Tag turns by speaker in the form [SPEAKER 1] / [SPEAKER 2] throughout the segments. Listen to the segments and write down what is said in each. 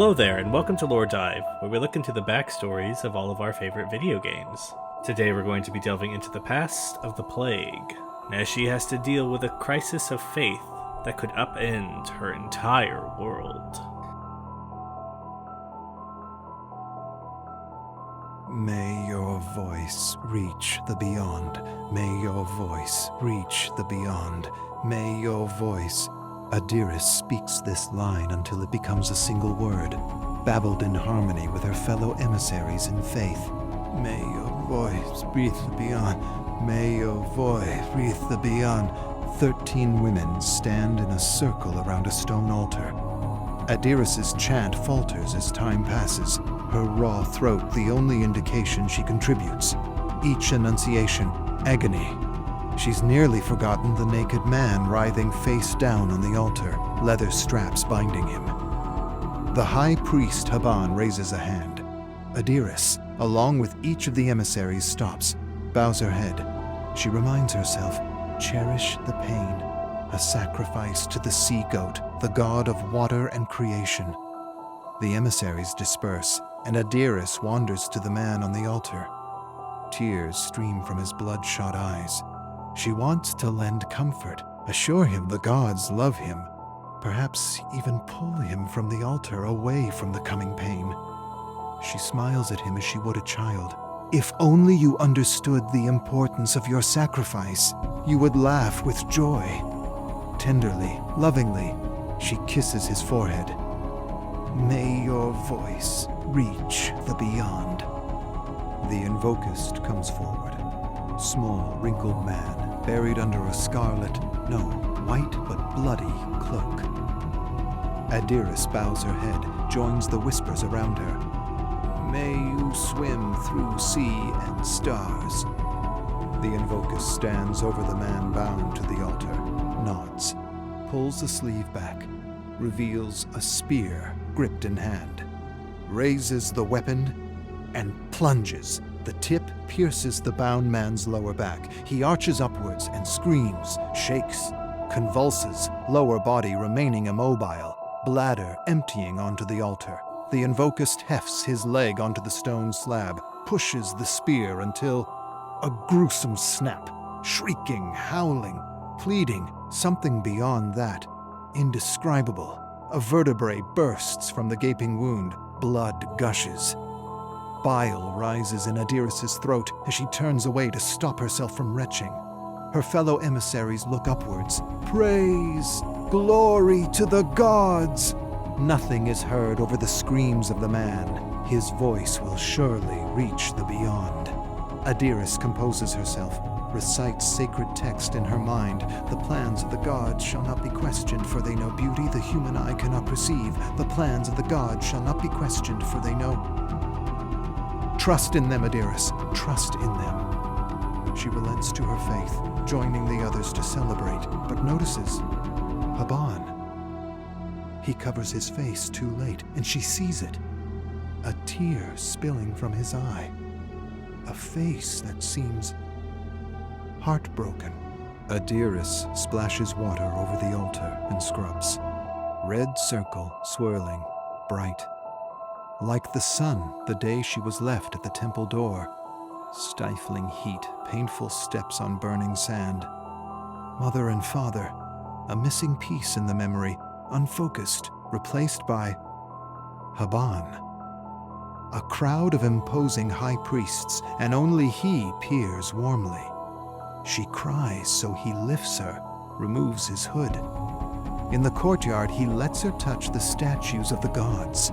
[SPEAKER 1] Hello there, and welcome to LoreDive, where we look into the backstories of all of our favorite video games. Today we're going to be delving into the past of the Plague, as she has to deal with a crisis of faith that could upend her entire world.
[SPEAKER 2] May your voice reach the beyond. May your voice reach the beyond. May your voice... Adira speaks this line until it becomes a single word, babbled in harmony with her fellow emissaries in faith. May your voice breathe the beyond. May your voice breathe the beyond. 13 women stand in a circle around a stone altar. Adira's chant falters as time passes, her raw throat the only indication she contributes. Each enunciation, agony. She's nearly forgotten the naked man writhing face down on the altar, leather straps binding him. The high priest Haban raises a hand. Adira, along with each of the emissaries, stops, bows her head. She reminds herself, cherish the pain, a sacrifice to the sea goat, the god of water and creation. The emissaries disperse, and Adira wanders to the man on the altar. Tears stream from his bloodshot eyes. She wants to lend comfort, assure him the gods love him, perhaps even pull him from the altar away from the coming pain. She smiles at him as she would a child. If only you understood the importance of your sacrifice, you would laugh with joy. Tenderly, lovingly, she kisses his forehead. May your voice reach the beyond. The invocist comes forward. Small, wrinkled man, buried under a scarlet, no, white but bloody cloak. Adira bows her head, joins the whispers around her. May you swim through sea and stars. The invocist stands over the man bound to the altar, nods, pulls the sleeve back, reveals a spear gripped in hand, raises the weapon, and plunges. The tip pierces the bound man's lower back. He arches upwards and screams, shakes, convulses, lower body remaining immobile, bladder emptying onto the altar. The invocist hefts his leg onto the stone slab, pushes the spear until a gruesome snap, shrieking, howling, pleading, something beyond that, indescribable. A vertebrae bursts from the gaping wound, blood gushes. Bile rises in Adira's throat as she turns away to stop herself from retching. Her fellow emissaries look upwards. Praise! Glory to the gods! Nothing is heard over the screams of the man. His voice will surely reach the beyond. Adira composes herself, recites sacred text in her mind. The plans of the gods shall not be questioned, for they know beauty the human eye cannot perceive. The plans of the gods shall not be questioned, for they know... Trust in them, Adira. Trust in them. She relents to her faith, joining the others to celebrate, but notices Haban. He covers his face too late, and she sees it. A tear spilling from his eye. A face that seems heartbroken. Adira splashes water over the altar and scrubs. Red circle swirling, bright. Like the sun the day she was left at the temple door. Stifling heat, painful steps on burning sand. Mother and father, a missing piece in the memory, unfocused, replaced by Haban. A crowd of imposing high priests, and only he peers warmly. She cries, so he lifts her, removes his hood. In the courtyard, he lets her touch the statues of the gods.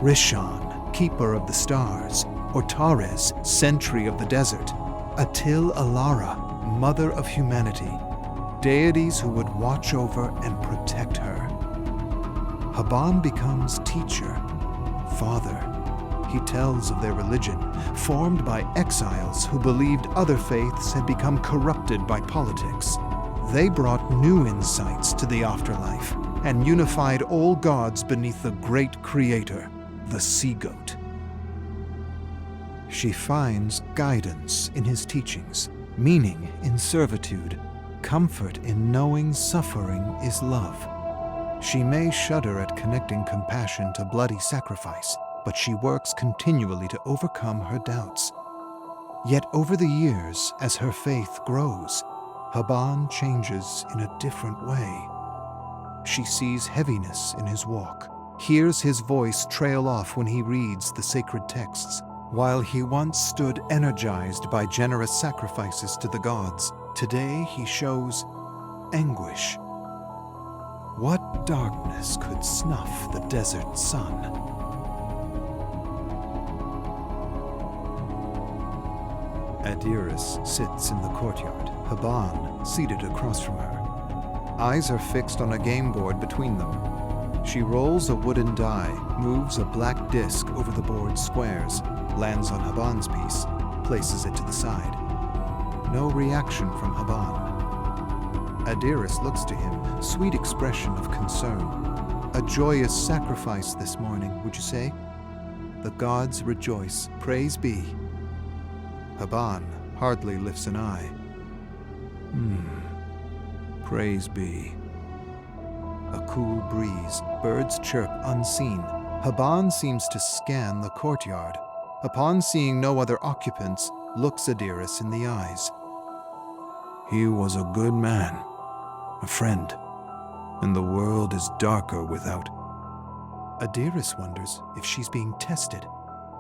[SPEAKER 2] Rishon, keeper of the stars, Ortares, sentry of the desert, Atil Alara, mother of humanity, deities who would watch over and protect her. Haban becomes teacher, father. He tells of their religion, formed by exiles who believed other faiths had become corrupted by politics. They brought new insights to the afterlife and unified all gods beneath the great creator, the sea goat. She finds guidance in his teachings, meaning in servitude, comfort in knowing suffering is love. She may shudder at connecting compassion to bloody sacrifice, but she works continually to overcome her doubts. Yet over the years, as her faith grows, Haban changes in a different way. She sees heaviness in his walk, hears his voice trail off when he reads the sacred texts. While he once stood energized by generous sacrifices to the gods, today he shows anguish. What darkness could snuff the desert sun? Adira sits in the courtyard, Haban seated across from her. Eyes are fixed on a game board between them. She rolls a wooden die, moves a black disc over the board's squares, lands on Haban's piece, places it to the side. No reaction from Haban. Adira looks to him, sweet expression of concern. A joyous sacrifice this morning, would you say? The gods rejoice, praise be. Haban hardly lifts an eye. Praise be. A cool breeze, birds chirp unseen. Haban seems to scan the courtyard. Upon seeing no other occupants, looks Adira in the eyes. He was a good man, a friend, and the world is darker without. Adira wonders if she's being tested.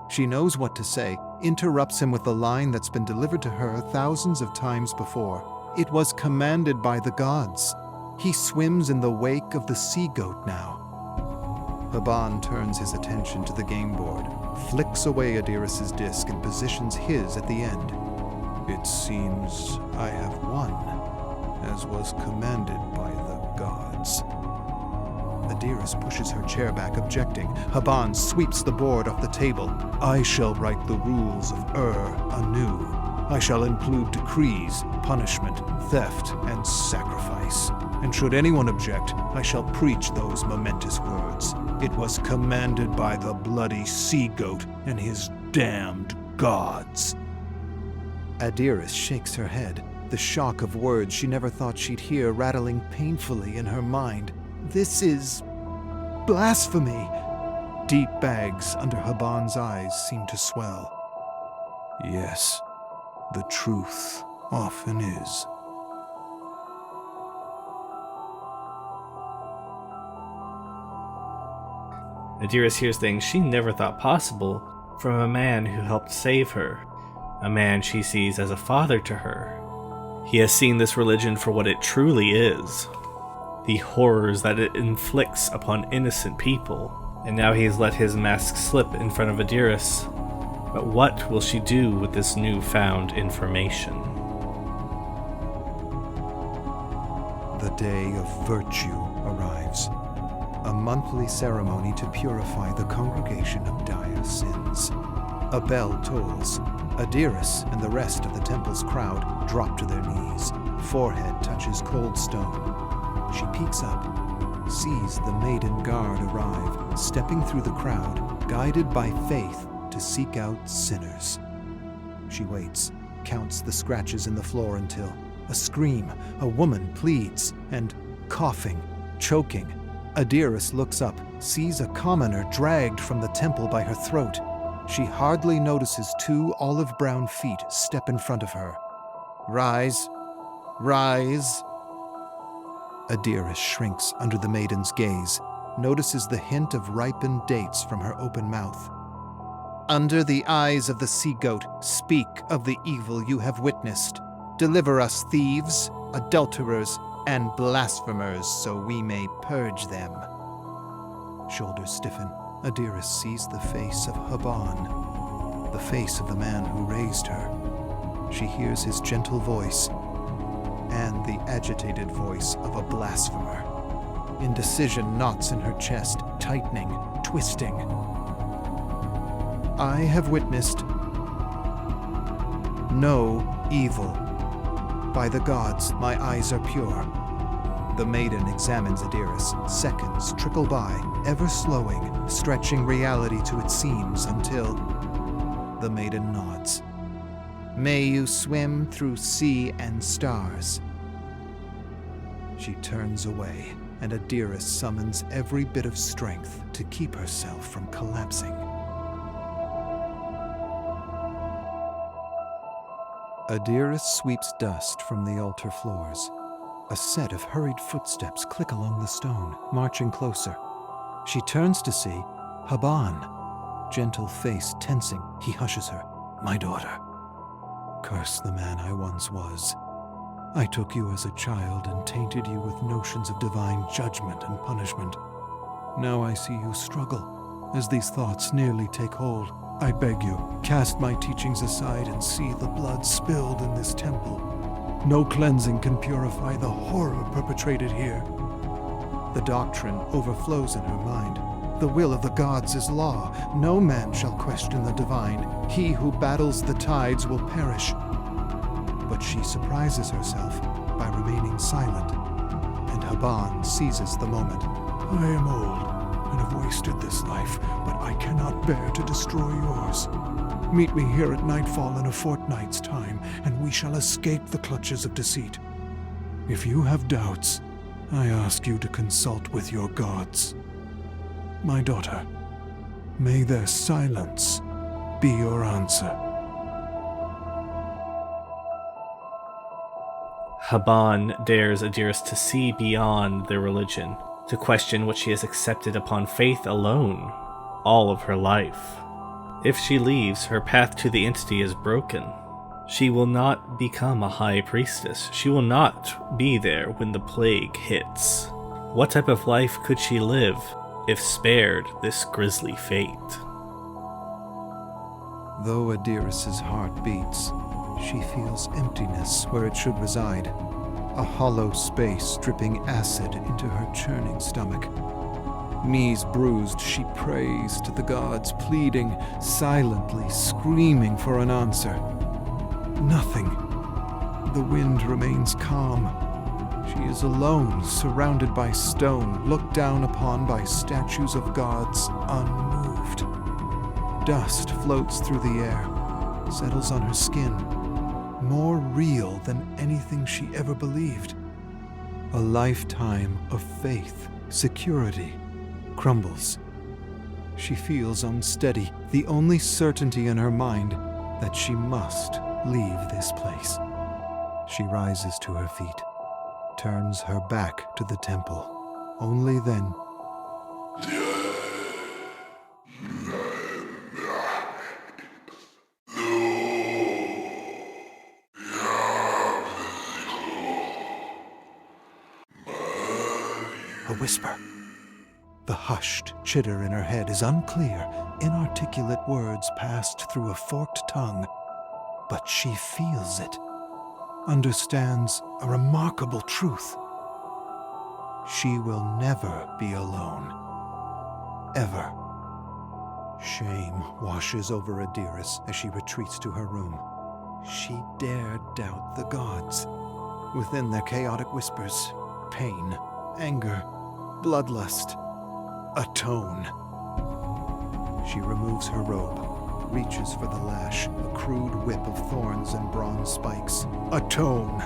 [SPEAKER 2] She knows what to say, interrupts him with the line that's been delivered to her thousands of times before. It was commanded by the gods. He swims in the wake of the sea-goat now. Haban turns his attention to the game board, flicks away Adira's disc and positions his at the end. It seems I have won, as was commanded by the gods. Adira pushes her chair back, objecting. Haban sweeps the board off the table. I shall write the rules of anew. I shall include decrees, punishment, theft, and sacrifice. And should anyone object, I shall preach those momentous words. It was commanded by the bloody sea-goat and his damned gods. Adira shakes her head, the shock of words she never thought she'd hear rattling painfully in her mind. This is blasphemy. Deep bags under Haban's eyes seem to swell. Yes, the truth often is.
[SPEAKER 1] Adira hears things she never thought possible from a man who helped save her, a man she sees as a father to her. He has seen this religion for what it truly is, the horrors that it inflicts upon innocent people, and now he has let his mask slip in front of Adira. But what will she do with this newfound information?
[SPEAKER 2] The day of virtue arrives. A monthly ceremony to purify the congregation of dire sins. A bell tolls. Adira and the rest of the temple's crowd drop to their knees. Forehead touches cold stone. She peeks up, sees the Maiden guard arrive, stepping through the crowd, guided by faith to seek out sinners. She waits, counts the scratches in the floor until a scream, a woman pleads, and coughing, choking. Adira looks up, sees a commoner dragged from the temple by her throat. She hardly notices two olive-brown feet step in front of her. Rise, rise. Adira shrinks under the Maiden's gaze, notices the hint of ripened dates from her open mouth. Under the eyes of the sea-goat, speak of the evil you have witnessed. Deliver us thieves, adulterers, and blasphemers, so we may purge them. Shoulders stiffen. Adira sees the face of Haban, the face of the man who raised her. She hears his gentle voice and the agitated voice of a blasphemer. Indecision knots in her chest, tightening, twisting. I have witnessed no evil. By the gods, my eyes are pure. The Maiden examines Adira. Seconds trickle by, ever slowing, stretching reality to its seams until the Maiden nods. May you swim through sea and stars. She turns away, and Adira summons every bit of strength to keep herself from collapsing. Adira sweeps dust from the altar floors. A set of hurried footsteps click along the stone, marching closer. She turns to see Haban. Gentle face tensing, he hushes her. "My daughter. Curse the man I once was. I took you as a child and tainted you with notions of divine judgment and punishment. Now I see you struggle as these thoughts nearly take hold. I beg you, cast my teachings aside and see the blood spilled in this temple. No cleansing can purify the horror perpetrated here." The doctrine overflows in her mind. The will of the gods is law. No man shall question the divine. He who battles the tides will perish. But she surprises herself by remaining silent, and Haban seizes the moment. "I am old and have wasted this life, but I cannot bear to destroy yours. Meet me here at nightfall in a fortnight's time, and we shall escape the clutches of deceit. If you have doubts, I ask you to consult with your gods. My daughter, may their silence be your answer."
[SPEAKER 1] Haban dares Adira to see beyond their religion, to question what she has accepted upon faith alone, all of her life. If she leaves, her path to the entity is broken. She will not become a high priestess. She will not be there when the plague hits. What type of life could she live if spared this grisly fate?
[SPEAKER 2] Though Adiris's heart beats, she feels emptiness where it should reside, a hollow space dripping acid into her churning stomach. Knees bruised, she prays to the gods, pleading, silently screaming for an answer. Nothing. The wind remains calm. She is alone, surrounded by stone, looked down upon by statues of gods, unmoved. Dust floats through the air, settles on her skin, more real than anything she ever believed. A lifetime of faith, security, crumbles. She feels unsteady, the only certainty in her mind that she must leave this place. She rises to her feet, turns her back to the temple. Only then, a whisper. The hushed chitter in her head is unclear, inarticulate words passed through a forked tongue, but she feels it, understands a remarkable truth. She will never be alone. Ever. Shame washes over Adiris as she retreats to her room. She dared doubt the gods. Within their chaotic whispers, pain, anger, bloodlust, atone. She removes her robe, reaches for the lash, a crude whip of thorns and bronze spikes. Atone!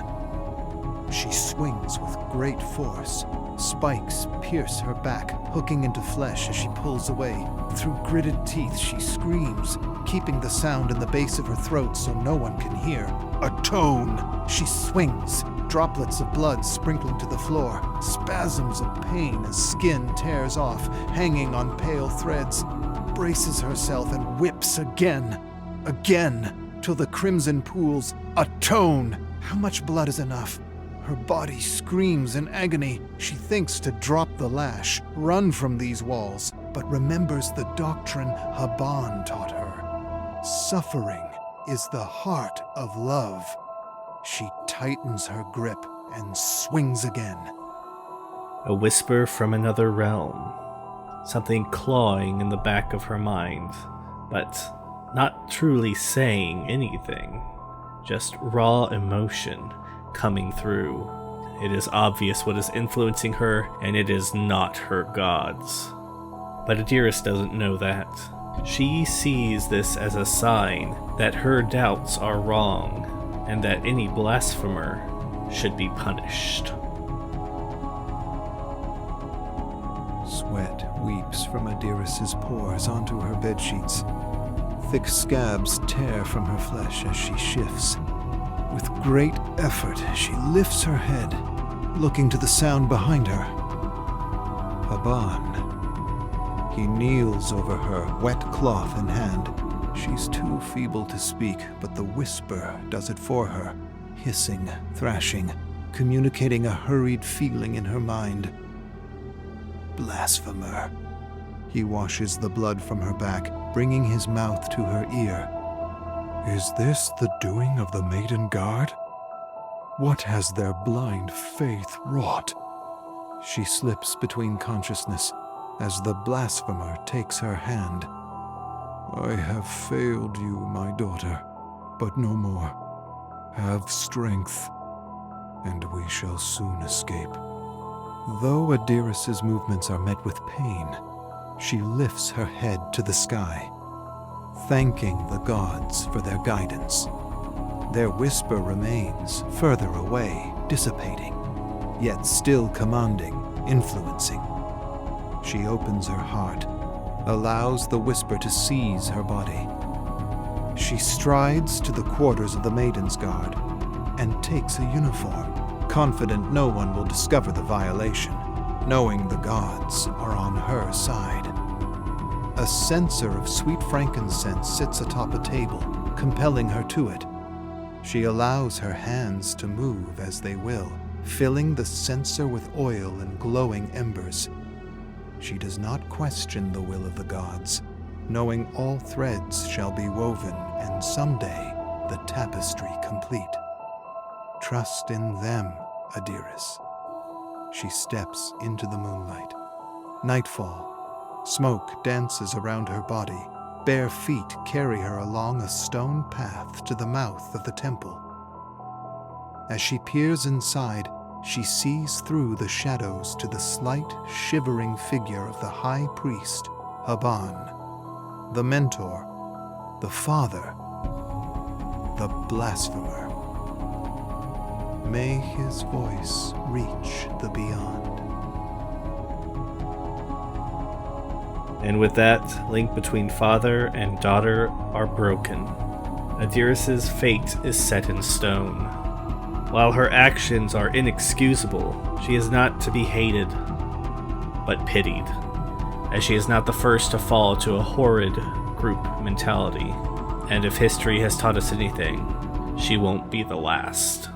[SPEAKER 2] She swings with great force. Spikes pierce her back, hooking into flesh as she pulls away. Through gritted teeth, she screams, keeping the sound in the base of her throat so no one can hear. Atone! She swings, droplets of blood sprinkling to the floor, spasms of pain as skin tears off, hanging on pale threads. Braces herself and whips again, till the crimson pools. Atone! How much blood is enough? Her body screams in agony. She thinks to drop the lash, run from these walls, but remembers the doctrine Haban taught her. Suffering is the heart of love. She tightens her grip and swings again.
[SPEAKER 1] A whisper from another realm. Something clawing in the back of her mind, but not truly saying anything. Just raw emotion coming through. It is obvious what is influencing her, and it is not her gods. But Adira doesn't know that. She sees this as a sign that her doubts are wrong, and that any blasphemer should be punished.
[SPEAKER 2] sweat weeps from Adiris's pores onto her bedsheets. Thick scabs tear from her flesh as she shifts. With great effort, she lifts her head, looking to the sound behind her. Haban. He kneels over her, wet cloth in hand. She's too feeble to speak, but the whisper does it for her, hissing, thrashing, communicating a hurried feeling in her mind. Blasphemer. He washes the blood from her back, bringing his mouth to her ear. Is this the doing of the Maiden Guard? What has their blind faith wrought? She slips between consciousness as the blasphemer takes her hand. I have failed you, my daughter, but no more. Have strength, and we shall soon escape. Though Adiris's movements are met with pain, she lifts her head to the sky, thanking the gods for their guidance. Their whisper remains further away, dissipating, yet still commanding, influencing. She opens her heart, allows the whisper to seize her body. She strides to the quarters of the Maiden's Guard and takes a uniform, confident no one will discover the violation, knowing the gods are on her side. A censer of sweet frankincense sits atop a table, compelling her to it. She allows her hands to move as they will, filling the censer with oil and glowing embers. She does not question the will of the gods, knowing all threads shall be woven and someday the tapestry complete. Trust in them, Adiris. She steps into the moonlight. Nightfall. Smoke dances around her body. Bare feet carry her along a stone path to the mouth of the temple. As she peers inside, she sees through the shadows to the slight, shivering figure of the high priest, Haban, the mentor, the father, the blasphemer. May his voice reach the beyond.
[SPEAKER 1] And with that, link between father and daughter are broken. Adiris's fate is set in stone. While her actions are inexcusable, she is not to be hated, but pitied, as she is not the first to fall to a horrid group mentality. And if history has taught us anything, she won't be the last.